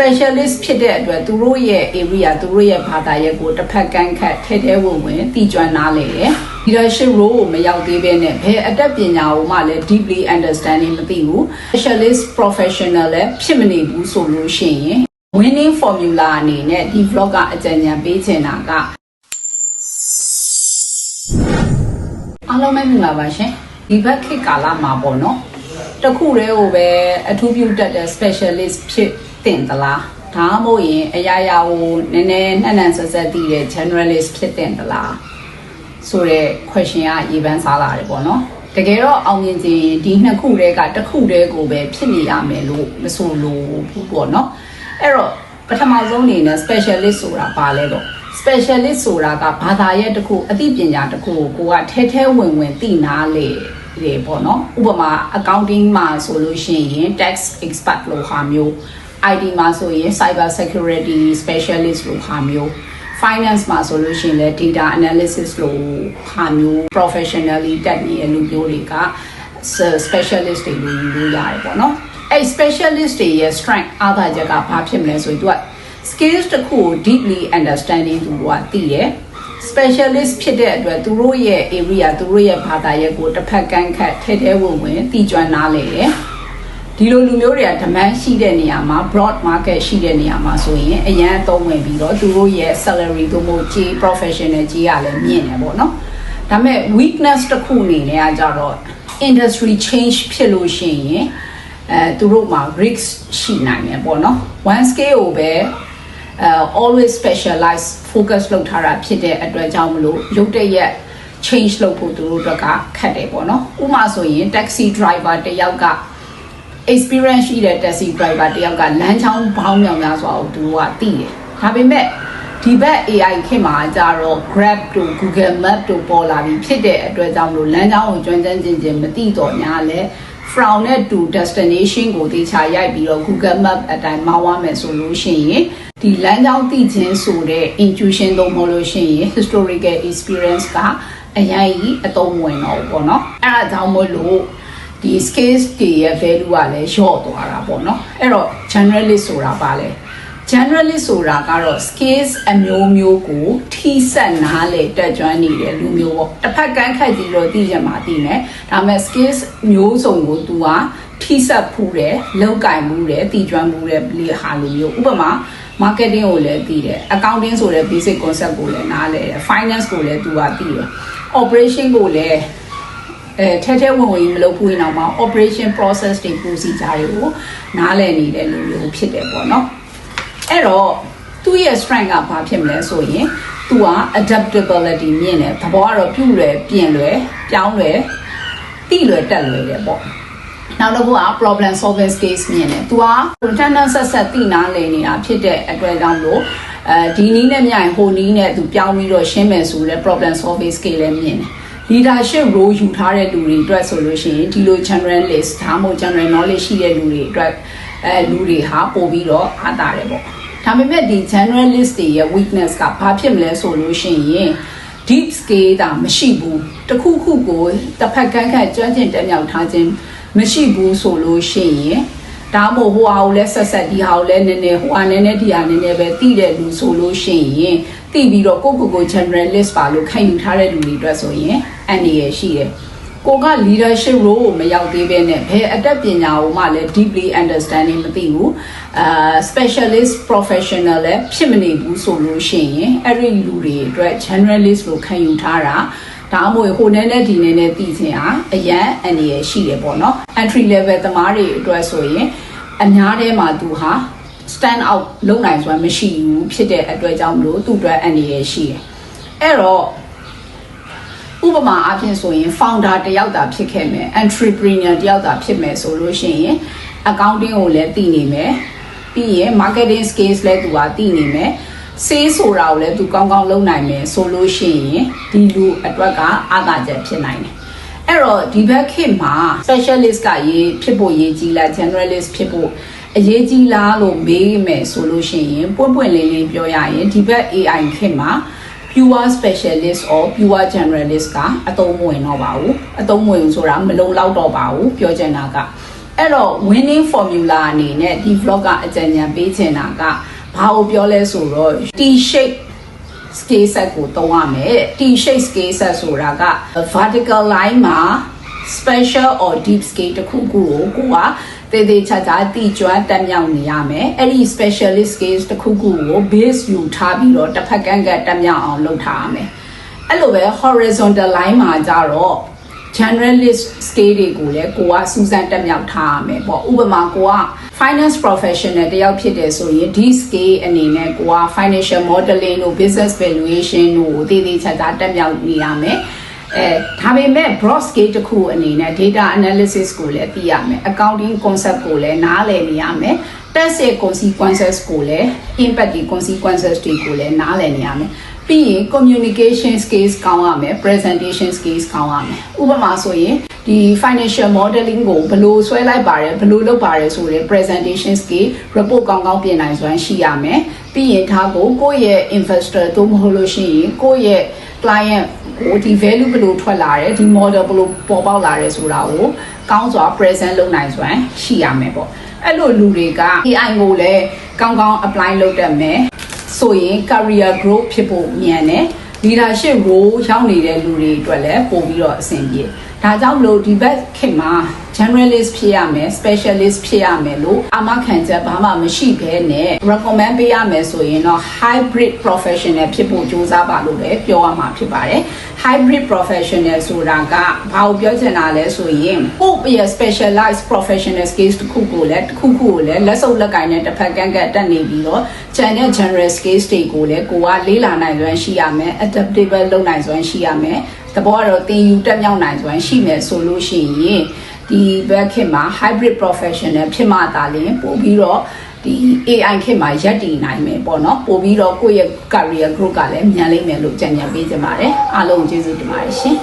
specialist ဖြစ်တဲ့အတွက်သူတို့ရဲ့ area သူတို့ရဲ့ဘာသာရပ်ကိုတစ်ဖက်ကန့်ခတ်ထဲထဲဝင်တည်ကျွမ်းနားလေတယ် leadership role ကိုမရောက်သေးဘဲနဲ့ဘယ်အတတ်ပညာကိုမှလည်း deeply understanding မသိဘူး specialist professional လည်းဖြစ်မနေဘူးဆိုလို့ရှိရင် winning formula အနေနဲ့ဒီ vlog ကအကြံဉာဏ်ပေးချင်တာကအားလုံးပဲမင်္ဂလာပါရှင်ဒီဘက်ခေတ်ကာလမှာပေါ့နော်တခုတည်းကိုပဲအထူးပြုတတ်တဲ့ specialist ဖြစ်တင်သလားဒါမှမဟုတ်ရင်အရာရာကိုနည်းနည်းနှံ့နှံ့ဆက်ဆက်သိတဲ့ generalist ဖြစ်တင်သလားဆိုတဲ့ question ကရေပန်းစားလာတယ်ပေါ့နော်တကယ်တော့အောင်မြင်ခြင်းဒီနှစ်ခုတည်းကတစ်ခုတည်းကိုပဲဖြစ်နေရမယ်လို့မဆိုလို့ဘူးပေါ့နော်အဲ့တော့ပထမဆုံးအနေနဲ့ specialist ဆိုတာဘာလဲတော့ specialist ဆိုတာကဘာသာရပ်တစ်ခုအသိပညာတစ်ခုကိုကထဲထဲဝင်သိနာလေလေပေါ့နော်ဥပမာ accounting မှာဆိုလို့ရှိရင် tax expert လို့ဟာမျိုး IT မှာဆိုရင် cyber security specialist လို့ဟာမျိုး finance မှာဆိုလို့ရှိရင်လည်း data analysis လို့ဟာမျိုး professionally တက်နေတဲ့လူမျိုးတွေက specialist တွေလို့ယူလို့ရတယ်ပေါ့နော်အဲ့ specialist တွေရဲ့ strength အားသာချက်ကဘာဖြစ်မလဲဆိုရင်သူက skills တစ်ခုကို deeply understanding သူကသိတယ် specialist ဖြစ်တဲ့အတွက်သူတို့ရဲ့ area သူတို့ရဲ့ဘာသာရပ်ကိုတစ်ဖက်ကန့်ခတ်ထဲထဲဝင်တည်ကျွမ်းနားလေတယ်ဒီလိုလူမျိုးတွေက demand ရှိတဲ့နေရာမှာ broad market ရှိတဲ့နေရာမှာဆိုရင်အရန်အသုံးဝင်ပြီးတော့သူတို့ရဲ့ salary တို့မို့ကြီး professional ကြီးကလည်းမြင့်တယ်ပေါ့နော်ဒါပေမဲ့ weakness တစ်ခုအနေနဲ့ကကြတော့ industry change ဖြစ်လို့ရှိရင်သူတို့မှာ risk ရှိနိုင်တယ်ပေါ့နော် one scale ကိုပဲ always specialize focus လုပ်ထားတာဖြစ်တဲ့အတွက်ကြောင့်မလို့ရုပ်တရက် change လုပ်ဖို့သူတို့ကခက်တယ်ပေါ့နော်ဥပမာဆိုရင် taxi driver တယောက်က experience ရှိတဲ့ taxi driver တယောက်ကလမ်းကြောင်းပေါင်းမြောင်များစွာကိုသူတို့ကသိတယ်ဒါပေမဲ့ဒီဘက် AI ခေတ်မှာကြတော့ Grab တို့ Google Map တို့ပေါ်လာပြီးဖြစ်တဲ့အတွက်ကြောင့်မလို့လမ်းကြောင်းကိုကျွမ်းကျင်ချင်းမသိတော့ညာလဲ from နဲ့ to destination ကိုတေချာရိုက်ပြီးတော့ Google Map အတိုင်းမောင်းရမယ်ဆိုလို့ရှိရင်ဒီလမ်းကြောင်းသိခြင်းဆိုတဲ့ intuition လို့မဟုတ်လို့ရှိရင် historical experience ကအရင်ကြီးအသုံးဝင်တော့ပေါ့နော်အဲ့ဒါကြောင့်မို့လို့ဒီ skills တွေရဲ့ value ကလည်းလျော့သွားတာပေါ့နော်အဲ့တော့ generalist ဆိုတာပါလဲ generalist ဆိုတာကတော့ skills အမျိုးမျိုးကိုထိစပ်နားလေတက်ကြွနေတဲ့လူမျိုးပေါ့တစ်ဖက်ကန့်ခတ်ကြည့်တော့သိရမှာသိမယ်ဒါပေမဲ့ skills မျိုးစုံကို तू ကထိစပ်ဖူးတယ်လောက်ကင်မှုတယ်တည်ကျွမ်းမှုတယ်လေဟာလူမျိုးဥပမာ marketing ကိုလည်းသိတယ် accounting ဆိုတဲ့ basic concept ကိုလည်းနားလဲတယ် finance ကိုလည်း तू ကသိတယ် operation ကိုလည်းထဲထဲဝင်မလုပ်ဘူးရင်တော့မှ operation process တွေ procedure တွေကိုနားလည်နေတဲ့လူမျိုးဖြစ်တယ်ပေါ့နော်အဲ့တော့သူ့ရဲ့ strength ကဘာဖြစ်မလဲဆိုရင်သူက adaptability မြင့်တယ်သဘောကတော့ပြုလွယ်ပြင်လွယ်ပြောင်းလွယ်တိလွယ်တက်လွယ်တယ်ပေါ့နောက်တစ်ခုက problem solving skills မြင့်တယ်သူက content ဆက်တိနားလည်နေတာဖြစ်တဲ့အတွက်ကြောင့်လို့ဒီနည်းနဲ့မြိုင်ဟိုနည်းနဲ့သူပြောင်းပြီးတော့ရှင်းမယ်ဆိုတဲ့ problem solving skill လည်းမြင့်တယ်leadership role ယူထားတဲ့လူတွေအတွက်ဆိုလို့ရှိရင်ဒီလို generalist ဒါမှမဟုတ် general knowledge ရှိတဲ့လူတွေအတွက်လူတွေဟာပို့ပြီးတော့အားတာတယ်ပေါ့ဒါပေမဲ့ဒီ generalist တွေရဲ့ weakness ကဘာဖြစ်မလဲဆိုလို့ရှိရင် deep scale တာမရှိဘူးတခုခုကိုတစ်ဖက်ကန့်ခတ်ကျွမ်းကျင်တက်မြောက်ထားခြင်းမရှိဘူးဆိုလို့ရှိရင်ဒါမှမဟုတ်ဟိုဟာကိုလည်းဆက်ဒီဟာကိုလည်းနည်းနည်းဟိုဟာနည်းနည်းဒီဟာနည်းနည်းပဲသိတဲ့လူဆိုလို့ရှိရင်သိပြီးတော့ကို generalist ပါလို့ခံယူထားတဲ့လူတွေအတွက်ဆိုရင်အန္တရာယ်ရှိတယ်ကိုက leadership role ကိုမရောက်သေးဘဲနဲ့ဘယ်အတတ်ပညာကိုမှလည်း deeply understanding မသိဘူးspecialist professional လည်းဖြစ်မနေဘူးဆိုလို့ရှိရင်အဲ့ဒီလူတွေအတွက် generalist လို့ခံယူထားတာဒါအမို့ဟိုနည်းနည်းဒီနည်းနည်းသိခြင်းဟာအရန်အန္တရာယ်ရှိတယ်ပေါ့နော် entry level သမားတွေအတွက်ဆိုရင်အများထဲမှာသူဟာ stand out လုပ်နိုင်စွမ်းမရှိဘူးဖြစ်တဲ့အတွက်ကြောင့်မလို့သူ့အတွက်အန္တရာယ်ရှိတယ်အဲ့တော့ဥပမာအဖြစ်ဆိုရင် founder တယောက်သာဖြစ်ခဲ့မယ် entrepreneur တယောက်သာဖြစ်မယ်ဆိုလို့ရှိရင် accounting ကိုလည်းသိနေမယ်ပြီးရင် marketing skills လည်းသူကသိနေမယ်sales ဆိုတာကိုလည်းသူကောင်းကောင်းလုပ်နိုင်မယ်ဆိုလို့ရှိရင်ဒီလူအတွက်ကအားသာချက်ဖြစ်နိုင်တယ်အဲ့တော့ဒီဘက်ခေတ်မှာ specialist ကရေးဖြစ်ဖို့ရေးကြီးလား generalist ဖြစ်ဖို့အရေးကြီးလားလို့မေးမယ်ဆိုလို့ရှိရင်ပွင့်ပွင့်လင်းလင်းပြောရရင်ဒီဘက် AI ခေတ်မှာ pure specialist or pure generalist ကအသုံးမဝင်တော့ပါဘူးအသုံးမဝင်ဆိုတာမလုံလောက်တော့ပါဘူးပြောချင်တာက အဲ့တော့ winning formula အနေနဲ့ဒီ vlog ကအကြံဉာဏ်ပေးချင်တာကဘာကိုပြောလဲဆိုတော့ T-shape scale set ကိုသုံးရမယ် T-shape scale set ဆိုတာက vertical line မှာ special or deep scale တစ်ခုခုကိုကတေးသေးချာချာတိကျွမ်းတက်မြောက်နေရမယ်အဲ့ဒီ specialist scales တစ်ခုခုကို base ယူထားပြီးတော့တစ်ဖက်ကန့်ကတက်မြောက်အောင်လုပ်ထားရမယ်အဲ့လိုပဲ horizontal line မှာကြတော့ generalist scale တွေကိုလည်းကိုကစူးစမ်းတက်မြောက်ထားရမယ်ပေါ့ဥပမာကိုက finance professional တယောက်ဖြစ်တယ်ဆိုရင်ဒီ scale အနေနဲ့ကိုက financial modeling တို့ business valuation တို့တေးသေးချာချာတက်မြောက်နေရမယ်ဒါပေမဲ့ broad scale တစ်ခုအနေနဲ့ data analysis ကိုလည်းသိရမယ် accounting concept ကိုလည်းနားလည်နေရမယ် test ရဲ့ consequences ကိုလည်း impact ဒီ consequences တွေကိုလည်းနားလည်နေရမယ်ပြီးရင် communication skills ကောင်းရမယ် presentation skills ကောင်းရမယ်ဥပမာဆိုရင်ဒီ financial modeling ကိုဘယ်လိုဆွဲလိုက်ပါတယ်ဘယ်လိုလုပ်ပါတယ်ဆိုတဲ့ presentation skill report ကောင်းကောင်းပြင်နိုင်စွမ်းရှိရမယ်ပြီးရင်ဒါကိုကိုယ့်ရဲ့ investor တို့မဟုတ်လို့ရှိရင်ကိုယ့်ရဲ့ client ကိုဒီ value ဘယ်လိုထွက်လာတယ်ဒီ model ဘယ်လိုပေါ်ပေါက်လာတယ်ဆိုတာကိုကောင်းစွာ present လုပ်နိုင်စွမ်းရှိရမယ်ပေါ့အဲ့လိုလူတွေက AI ကိုလည်းကောင်းကောင်း apply လုပ်တတ်မယ်ဆိုရင် career growth ဖြစ်ဖို့မြန်တယ် leadership role ရောက်နေတဲ့လူတွေအတွက်လည်းပို့ပြီးတော့အဆင်ပြေဒါကြောင့်မလို့ဒီဘက်ခေတ်မှာ generalist ဖြစ်ရမယ် specialist ဖြစ်ရမယ်လို့အာမခံချက်ဘာမှမရှိဘဲနဲ့ recommend ပေးရမယ်ဆိုရင်တော့ hybrid professional ဖြစ်ဖို့ကြိုးစားပါလို့ပဲပြောရမှာဖြစ်ပါတယ် hybrid professional ဆိုတာကဘာကိုပြောချင်တာလဲဆိုရင်ကိုယ့်ရဲ့ specialized professional skills တစ်ခုကိုလည်းလက်စုပ်လက်ကင်နဲ့တစ်ဖက်ကန့်ကတက်နေပြီးတော့ channel general skills တွေကိုလည်းကိုကလေးလာနိုင်စွမ်းရှိရမယ် adaptable လုပ်နိုင်စွမ်းရှိရမယ်တဘောကတော့သင်ယူတက်မြောက်နိုင်စွမ်းရှိမယ်ဆိုလို့ရှိရင်ဒီဘက်ခေတ်မှာ hybrid professional ဖြစ်မှသာလျှင်ပို့ပြီးတော့ဒီ AI ခေတ်မှာရပ်တည်နိုင်မယ်ပေါ့နော်ပို့ပြီးတော့ကိုယ့်ရဲ့ career growth ကလည်းမြန်လိမ့်မယ်လို့ကြံ့ကြံ့ပေးကြပါတယ်အားလုံးကျေးဇူးတင်ပါတယ်ရှင်